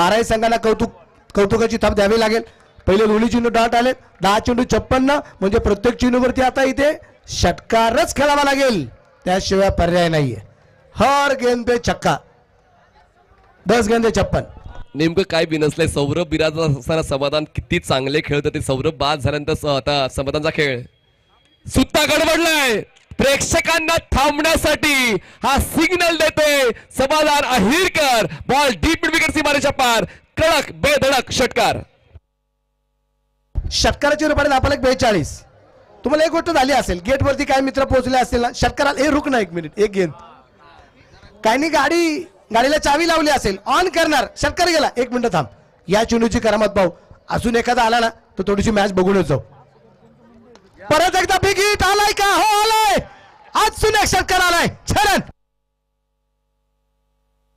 12 संघांना कौतुकाची थाप द्यावी लागेल. पहिले दोन्ही चेंडू डॉट आले, 10 चेंडू 56, म्हणजे प्रत्येक चेंडूवरती आता इथे षटकारच खेळावा लागेल, त्याशिवाय पर्याय नाहीये. हर गेंद पे छक्का, 10 गेंदे 56. नेमकं काय बिनसलंय? सौरभ बिराजदार असताना समाधान किती चांगले खेळत ते. सौरभ बाद झाल्यानंतर आता समाधानचा खेळ सुद्धा गडबडलाय. प्रेक्षकांना थांबण्यासाठी हा सिग्नल देतोय समाधान Ahirkar. Ball deep mid wicket सीमारेषा पार, कडक बेधडक षटकार. षटकाराची रूपाने आपल्याला 42. तुम्हाला एक गोष्ट झाली असेल, गेट वरती काय मित्र पोहोचले असतील ना, षटकाराला हे रुक ना 1 मिनिट, एक गेंद काय नाही, गाडीला चावी लावली असेल, ऑन करणार, षटकार गेला, 1 मिनिट थांब. या चेंडूची करामत पाहू, अजून एखादा आला ना तर थोडीशी मॅच बघूनच जाऊ. परत एकदा बिग हिट आलाय का? हो आलाय, अजून एक षटकार आलाय. छरण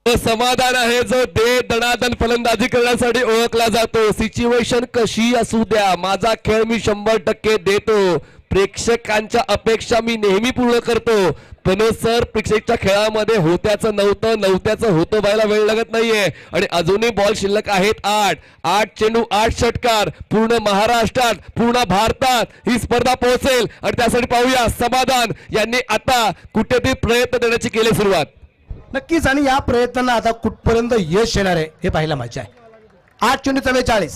समाधान आहे जो दे दणादण फलंदाजी करण्यासाठी ओळखला जातो. सिच्युएशन कशी असू द्या, माझा खेळ मी 100% देतो. प्रेक्षकांच्या अपेक्षा मी नेहमी पूर्ण करतो. पण सर, प्रेक्षकांच्या खेळामध्ये होत्याचं नव्हत्याचं होतं व्हायला वेळ लागत नाहीये. आणि अजूनही बॉल शिल्लक आहेत 8 चेंडू 8 षटकार. पूर्ण महाराष्ट्रात, पूर्ण भारतात ही स्पर्धा पोहोचेल. आणि त्यासाठी पाहूया समाधान यांनी आता कुठेतरी प्रयत्न देण्याची केली सुरुवात. नक्कीच, आणि या प्रयत्नांना आता कुठपर्यंत यश येणार आहे हे पाहायला मजा आहे. 8 चेंडू 44.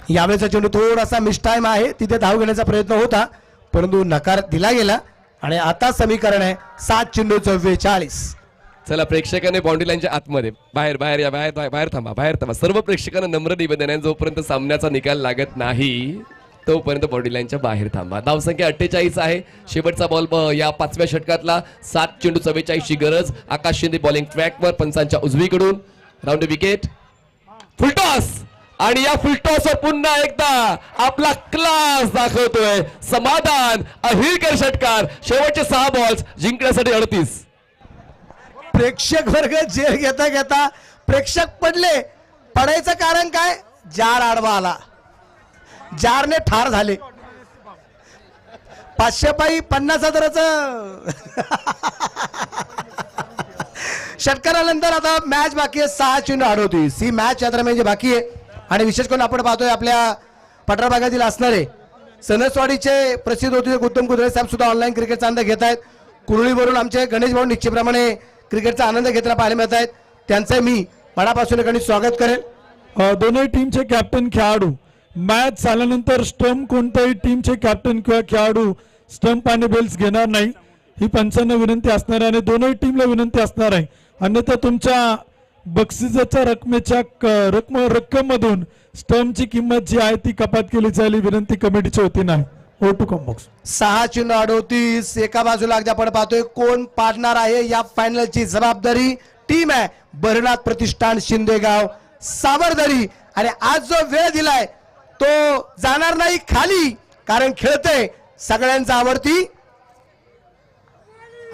यावेळेचा चेंडू थोडासा मिस टाइम आहे, तिथे धाव घेण्याचा प्रयत्न होता परंतु नकार दिला गेला. आणि आता समीकरण आहे 7 चेंडू 44. चला, प्रेक्षकांनी बाउंड्री लाईनच्या आतमध्ये बाहेर बाहेर या, बाहेर थांबा. सर्व प्रेक्षकांना नम्र निवेदन आहे, जोपर्यंत सामन्याचा निकाल लागत नाही तोपर्यंत बाउंड्री लाईनच्या बाहेर थांबा. धावसंख्या 48 आहे. शेवटचा बॉल या 5व्या षटकातला. 7 चेंडू 44 ची गरज. आकाश शिंदे बॉलिंग ट्रॅकवर, पंचांच्या उजवीकडून राऊंड विकेट, फुलटॉस. आणि या फुलटॉसवर पुन्हा एकदा आपला क्लास दाखवतोय समाधान अहिरकर. षटकार, शेवटचे 6 बॉल्स जिंकण्यासाठी 38. प्रेक्षक वर्ग जेल घेता घेता प्रेक्षक पडले. पडायचं कारण काय? जार आडवा आला, जारने ठार झाले. 500 पायी 50,000चं षटकारानंतर आता मॅच बाकी आहे. 6 चेंडू 38 ही मॅच या दरम्यान बाकी आहे. आणि विशेष करून आपण पाहतोय आपल्या पठार भागातील असणारे सणसवाडीचे प्रसिद्ध होते उत्तम कुत्रे साहेब सुद्धा ऑनलाईन क्रिकेटचा आनंद घेत आहेत. कुरळीवरून आमचे गणेश भाऊ निश्चितप्रमाणे क्रिकेटचा आनंद घेताना पाहायला मिळत आहेत. त्यांचं मी मनापासून गणित स्वागत करेल. दोन्ही टीमचे कॅप्टन खेळाडू, मॅच झाल्यानंतर स्टंप कोणत्याही टीमचे कॅप्टन किंवा खेळाडू स्टंप आणि बेल्स घेणार नाही, ही पंचांना विनंती असणार आहे. आणि दोन्ही टीमला विनंती असणार आहे, अन्यथा तुमच्या बक्षिसाच्या रक्कम मधून स्टंपची किंमत जी आहे ती कपात केली जाईल, विनंती कमिटीची होती नाही. हो टू कम बॉक्स. 6 चेंडू 38. एका बाजूला अगदी आपण पाहतोय कोण पाडणार आहे या फायनलची जबाबदारी टीम आहे भरनाथ प्रतिष्ठान शिंदेगाव सावरदरी. आणि आज जो वेळ दिलाय तो जाणार नाही खाली, कारण खेळते सगळ्यांचा आवडती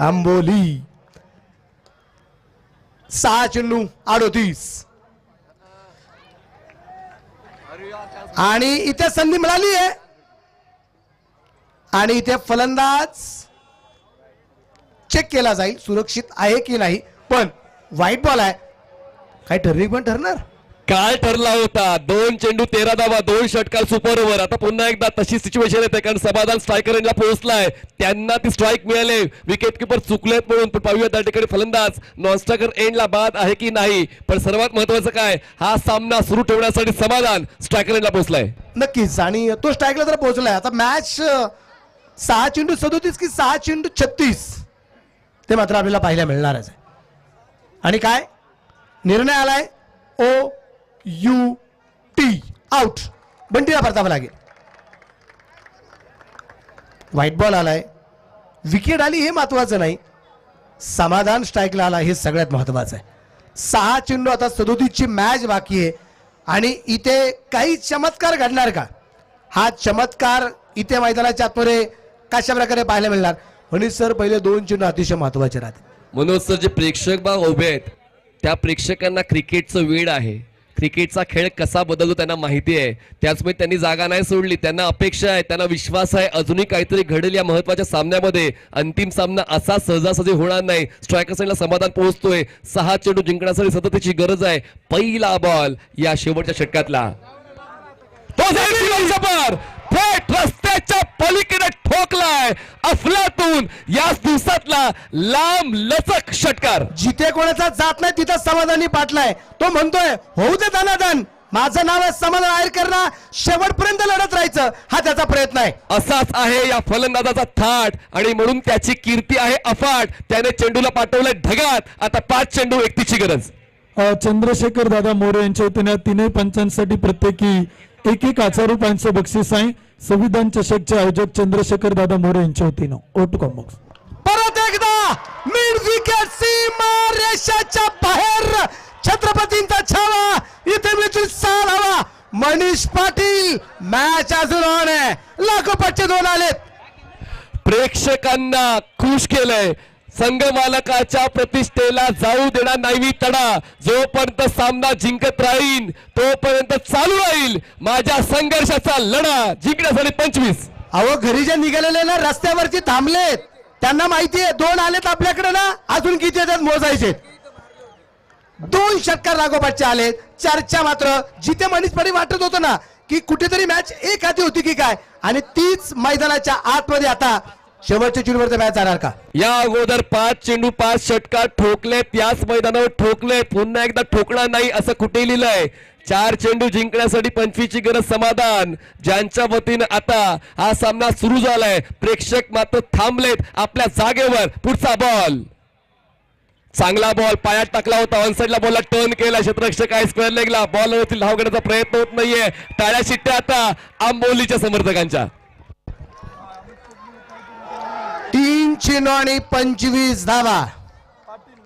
आंबोली. 6 चेंडू 38. आणि इथे संधी मिळाली आहे आणि इथे फलंदाज चेक केला जाईल सुरक्षित आहे की नाही. पण व्हाईट बॉल आहे, काही ठरविक पण ठरणार. काय ठरला होता? 2 चेंडू 13 धावा, 2 षटकार सुपर ओव्हर. आता पुन्हा एकदा तशी सिच्युएशन येते, कारण समाधान स्ट्रायकरला पोहोचलाय, त्यांना ती स्ट्राईक मिळाले. विकेट किपर चुकलेत म्हणून. पण पाहूया त्या ठिकाणी फलंदाज नॉन स्ट्रायकर एंडला बाद आहे की नाही. पण सर्वात महत्वाचं काय, हा सामना सुरू ठेवण्यासाठी समाधान स्ट्रायकर एंडला पोहोचलाय. नक्कीच, आणि तो स्ट्राईकला तर पोहोचलाय. आता मॅच 6 चेंडू 37 की 6 चेंडू 36 ते मात्र आपल्याला पाहायला मिळणारच आहे. आणि काय निर्णय आलाय? OUT out. बंटीला परतावं लागेल. व्हाईट बॉल आलाय, विकेट आली हे महत्वाचं नाही, समाधान स्ट्राईकला आला हे सगळ्यात महत्वाचं आहे. 6 चेंडू आता 37 ची मॅच बाकी आहे. आणि इथे काही चमत्कार घडणार का? हा चमत्कार इथे मैदानाच्या आतमध्ये कशा प्रकारे पाहायला मिळणार? म्हणून सर पहिले 2 चेंडू अतिशय महत्वाचे राहतील. म्हणून सर जे प्रेक्षक बाग उभे आहेत त्या प्रेक्षकांना क्रिकेटचं वेड आहे. क्रिकेटचा खेळ कसा बदलतो त्यांना माहिती आहे. त्याचमुळे त्यांनी जागा नाही सोडली. त्यांना अपेक्षा आहे, त्यांना विश्वास आहे, अजूनही काहीतरी घडेल या महत्वाच्या सामन्यामध्ये. अंतिम सामना असा सहजासहजी होणार नाही. स्ट्रायकर साईडला समाधान पोहोचतोय. 6 चेंडू जिंकण्यासाठी सतत त्याची गरज आहे. पहिला बॉल या शेवटच्या षटकातला, तो पर थेट रस्त्याच्या पलीकडे ठोकलाय. अफलातून याच दिवसातला लांब लचक षटकार. जिथे कोणाचा जात नाही तिथं समाधानी पाटलाय. तो म्हणतोय होऊ दे दानादान, माझं नाव आहे समाधान आयरकरना, शेवटपर्यंत लढत राहायचं हा त्याचा प्रयत्न आहे. असाच आहे या फलंदाजाचा थाट आणि म्हणून त्याची कीर्ती आहे अफाट. त्याने चेंडूला पाठवलंय ढगात. आता 5 चेंडू व्यक्तीची गरज. चंद्रशेखर दादा मोरे यांच्या वतीने तीनही पंचांसाठी प्रत्येकी 1,000 रुपयांचं बक्षीस आहे. संविधान चषकचे आयोजक चंद्रशेखर दादा मोरे यांच्या वतीनं. ओट कॉम्बॉक्स परत एकदा मिड विकेट सीमा रेषाच्या बाहेर छत्रपतींचा छावा. इथे मिळतील 6 धावा. मनीष पाटील मॅच अजून ऑन आहे. लागोपाठचे 2 आलेत. प्रेक्षकांना खुश केलंय. संघ मालकाच्या प्रतिष्ठेला जाऊ देणार नाही मी तडा. जोपर्यंत सामना जिंकत राहील तोपर्यंत चालू राहील माझ्या संघर्षाचा लढा. जिंकण्यासाठी 25. अहो घरी जे निघालेले ना रस्त्यावरती थांबलेत, त्यांना माहितीये 2 आलेत आपल्याकडे ना, अजून किती येतात मोजायचे. 2 षटकार लागोपाठचे आलेत. चर्चा मात्र जिथे मनीष पाटील वाटत होतं ना की कुठेतरी मॅच एक हाती होती की काय, आणि तीच मैदानाच्या आतमध्ये आता शेवटच्या चेंडूवरती मॅच जाणार का. या अगोदर 5 चेंडू 5 षटकार ठोकलेत. याच मैदानावर ठोकले. पुन्हा एकदा ठोकणार नाही असं कुठे लिहिलंय. 4 चेंडू जिंकण्यासाठी 25 ची गरज. समाधान ज्यांच्या वतीनं आता हा सामना सुरू झालाय. प्रेक्षक मात्र थांबलेत आपल्या जागेवर. पुढचा बॉल, चांगला बॉल पायात टाकला होता. ऑनसाइडला बॉलला टर्न केला. क्षेत्ररक्षक आहे स्क्वेअर लेगला. बॉलवरती धाव घेण्याचा प्रयत्न होत नाहीये. टाळ्या शिट्ट्या आता आंबोलीच्या समर्थकांच्या. 3 चेंडू आणि 25 धावा.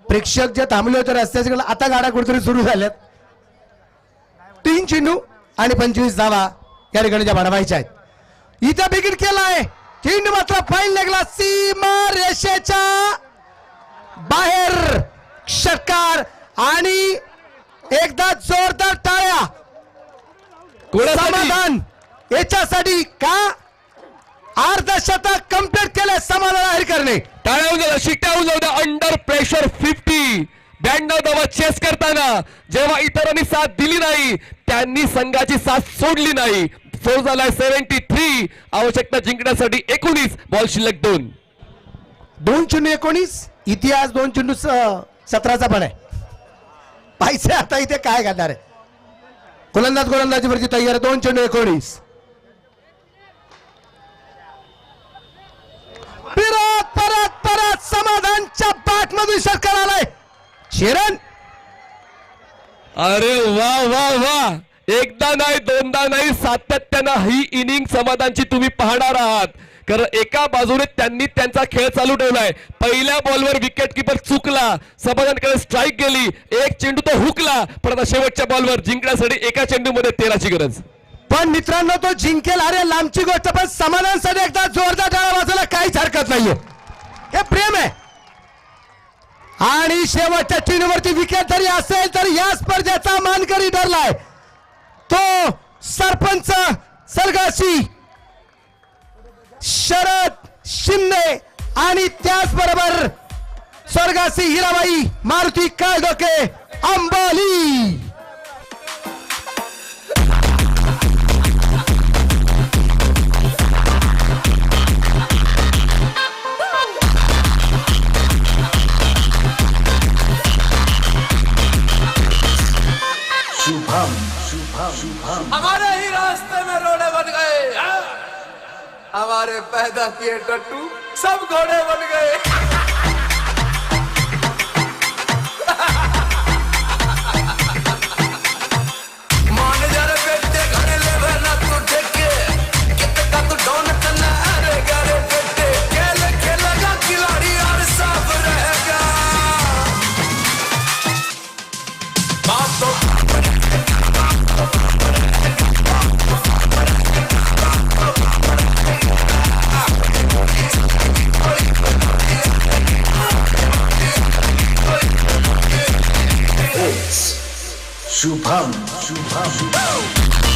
प्रेक्षक जे थांबले होते रस्त्याच्या आता गाड्या कुठेतरी सुरू झाल्यात. 3 चेंडू आणि 25 धावा या ठिकाणी ज्या बनवायच्या आहेत. इथं बिगिट केलाय. चेंडू मात्र फाईन लागला सीमा रेषेच्या बाहेर. षटकार आणि एकदा जोरदार टाळ्या. समाधान याच्यासाठी का अर्धशतक कंप्लीट केले समाधान आहेर करणे. टाळ्या उजवल्या, शिट्ट्या उजवल्या. Under pressure 50. 92 धावा चेस करताना जेव्हा इतरांनी साथ दिली नाही त्यांनी संघाची साथ सोडली नाही. स्कोर झालाय 73. आवश्यकता जिंकण्यासाठी 19. बॉल शिल्लक 2. 2 चेंडू 19. इतिहास 2 चेंडू 17चा पण आहे. पैसे आता इथे काय करणार आहे. गोलंदाजीवरती तयार आहे. 2 चेंडू 19. परत समाधानच्या बॅट मधून षटकार आलाय. शेरन अरे वा वा वा. एकदा नाही दोनदा नाही सातत्यानं ही इनिंग समाधानची तुम्ही पाहणार आहात. कारण एका बाजूने त्यांनी त्यांचा खेळ चालू ठेवलाय. पहिल्या बॉलवर विकेट किपर चुकला. समाधानकडे स्ट्राईक गेली. 1 चेंडू तो हुकला. पण आता शेवटच्या बॉलवर जिंकण्यासाठी एका चेंडूमध्ये 13 ची गरज. पण मित्रांनो तो जिंकेल अरे लांबची गोष्ट, पण समाधानसाठी एकदा जोरदार टाळा वाजवला काहीच हरकत नाहीये. हे प्रेम आहे. आणि शेवटच्या चेंडूवरती विकेट जरी असेल तर या स्पर्धेचा मानकरी ठरलाय तो सरपंच सरगासी शरद शिंदे आणि त्याचबरोबर स्वर्गासी हिराबाई मारुती काळडोके अंबोली. हमारे ही रास्ते में रोड़े बन गए. हमारे पैदा किए टट्टू सब घोड़े बन गए. मान जा रे बेटे घरे ले बना तू ठेके कितना तू डोन करना रे घरे बेटे खेल खेलेगा खिलाड़ी और सब रहेगा. बाप तो शुभम शुभम